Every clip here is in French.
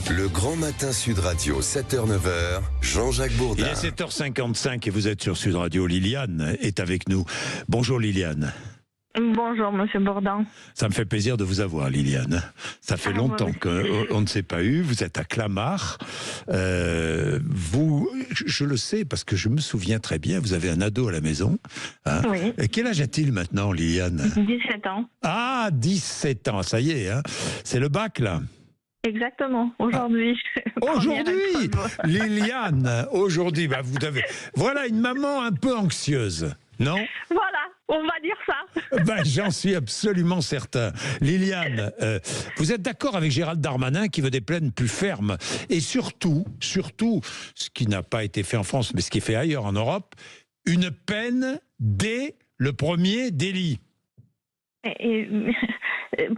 Le Grand Matin Sud Radio, 7h-9h, Jean-Jacques Bourdin. Il est 7h55 et vous êtes sur Sud Radio. Liliane est avec nous. Bonjour Liliane. Bonjour Monsieur Bourdin. Ça me fait plaisir de vous avoir Liliane. Ça fait longtemps qu'on ne s'est pas eu. Vous êtes à Clamart. Vous, je le sais parce que je me souviens très bien, vous avez un ado à la maison. Hein. Oui. Et quel âge a-t-il maintenant Liliane? 17 ans. Ah, 17 ans, ça y est. Hein. C'est le bac là. Exactement, aujourd'hui. Aujourd'hui, Liliane, aujourd'hui, bah vous avez... Voilà une maman un peu anxieuse, non? Voilà, on va dire ça. Ben, j'en suis absolument certain. Liliane, vous êtes d'accord avec Gérald Darmanin qui veut des peines plus fermes et surtout, ce qui n'a pas été fait en France, mais ce qui est fait ailleurs en Europe, une peine dès le premier délit.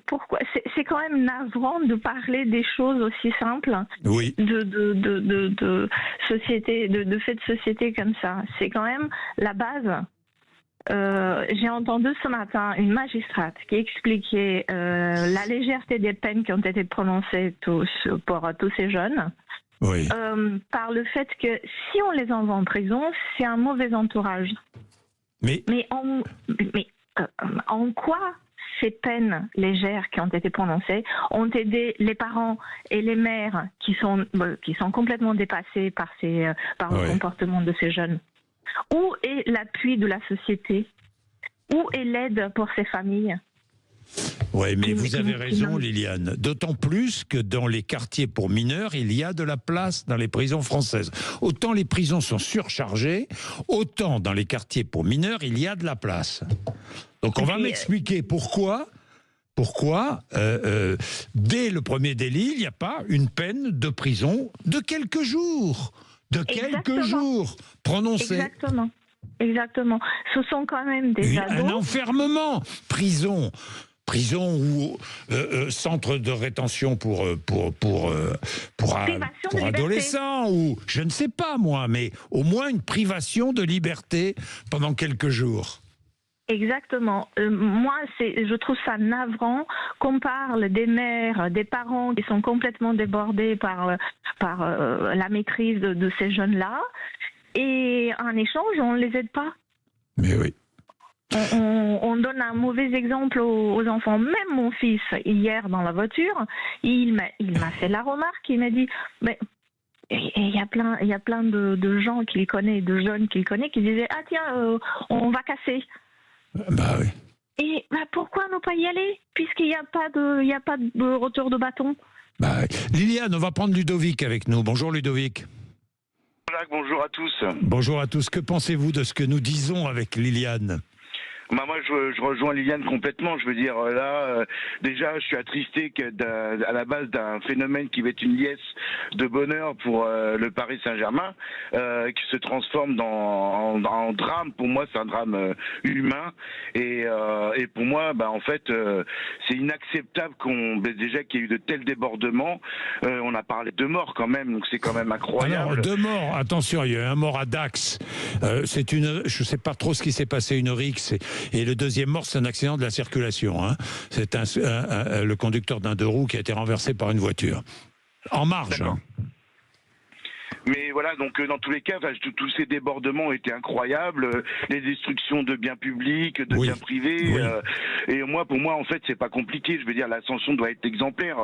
Pourquoi c'est quand même navrant de parler des choses aussi simples. Oui. De société, de faits de société comme ça. C'est quand même la base. J'ai entendu ce matin une magistrate qui expliquait la légèreté des peines qui ont été prononcées pour tous ces jeunes. Oui. Par le fait que si on les envoie en prison, c'est un mauvais entourage. Mais en quoi ces peines légères qui ont été prononcées ont aidé les parents et les mères qui sont complètement dépassés par le comportement de ces jeunes? Où est l'appui de la société? Où est l'aide pour ces familles? Oui, mais vous avez raison, Liliane. D'autant plus que dans les quartiers pour mineurs, il y a de la place dans les prisons françaises. Autant les prisons sont surchargées, autant dans les quartiers pour mineurs, il y a de la place. Donc on va m'expliquer pourquoi dès le premier délit, il n'y a pas une peine de prison de quelques jours. Quelques jours prononcée. Exactement. Ce sont quand même des ados. Un enfermement, prison ou centre de rétention pour adolescents, ou je ne sais pas moi, mais au moins une privation de liberté pendant quelques jours. Exactement. Moi, je trouve ça navrant qu'on parle des mères, des parents qui sont complètement débordés par la maîtrise de ces jeunes-là, et en échange, on ne les aide pas. Mais oui. On donne un mauvais exemple aux enfants. Même mon fils, hier dans la voiture, il m'a fait la remarque, il m'a dit... Mais, il y a plein de gens qu'il connaît, de jeunes qu'il connaît, qui disaient « Ah tiens, on va casser ». Bah oui. Et pourquoi ne pas y aller, puisqu'il n'y a pas de retour de bâton? Bah, Liliane, on va prendre Ludovic avec nous. Bonjour Ludovic. Bonjour à tous. Bonjour à tous. Que pensez-vous de ce que nous disons avec Liliane? Moi, je rejoins Liliane complètement. Je veux dire, là, déjà, je suis attristé à la base d'un phénomène qui va être une liesse de bonheur pour le Paris Saint-Germain, qui se transforme en drame. Pour moi, c'est un drame humain. Et pour moi, en fait, c'est inacceptable déjà qu'il y ait eu de tels débordements. On a parlé de morts quand même, donc c'est quand même incroyable. Alors, de morts, attention, il y a eu un mort à Dax. Je sais pas trop ce qui s'est passé, une rixe. Et le deuxième mort, c'est un accident de la circulation. Hein. C'est le conducteur d'un deux roues qui a été renversé par une voiture. En marge. Hein. Mais voilà, donc dans tous les cas, tous ces débordements étaient incroyables, les destructions de biens publics, de biens privés. Et pour moi, en fait, c'est pas compliqué. Je veux dire, la sanction doit être exemplaire.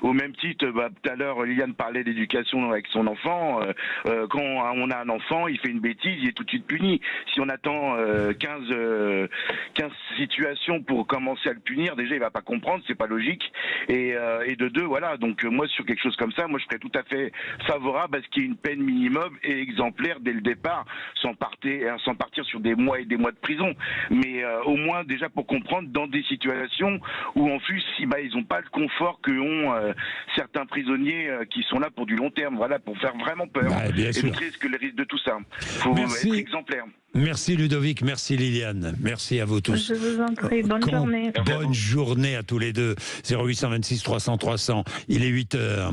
Au même titre, tout à l'heure, Liliane parlait d'éducation avec son enfant. Quand on a un enfant, il fait une bêtise, il est tout de suite puni. Si on attend 15 situations pour commencer à le punir, déjà, il va pas comprendre, c'est pas logique. Et de deux, voilà. Donc moi, sur quelque chose comme ça, moi, je serais tout à fait favorable à ce qu'il y ait une peine minimum et exemplaire dès le départ, sans partir sur des mois et des mois de prison. Mais au moins déjà pour comprendre dans des situations où en plus ils n'ont pas le confort que ont certains prisonniers qui sont là pour du long terme, voilà, pour faire vraiment peur. Bien et sûr. montrer le risque de tout ça. Il faut être exemplaire. Merci Ludovic, merci Liliane, merci à vous tous. Je vous en prie, bonne journée. Bonne journée à tous les deux. 0826 300 300, il est 8h.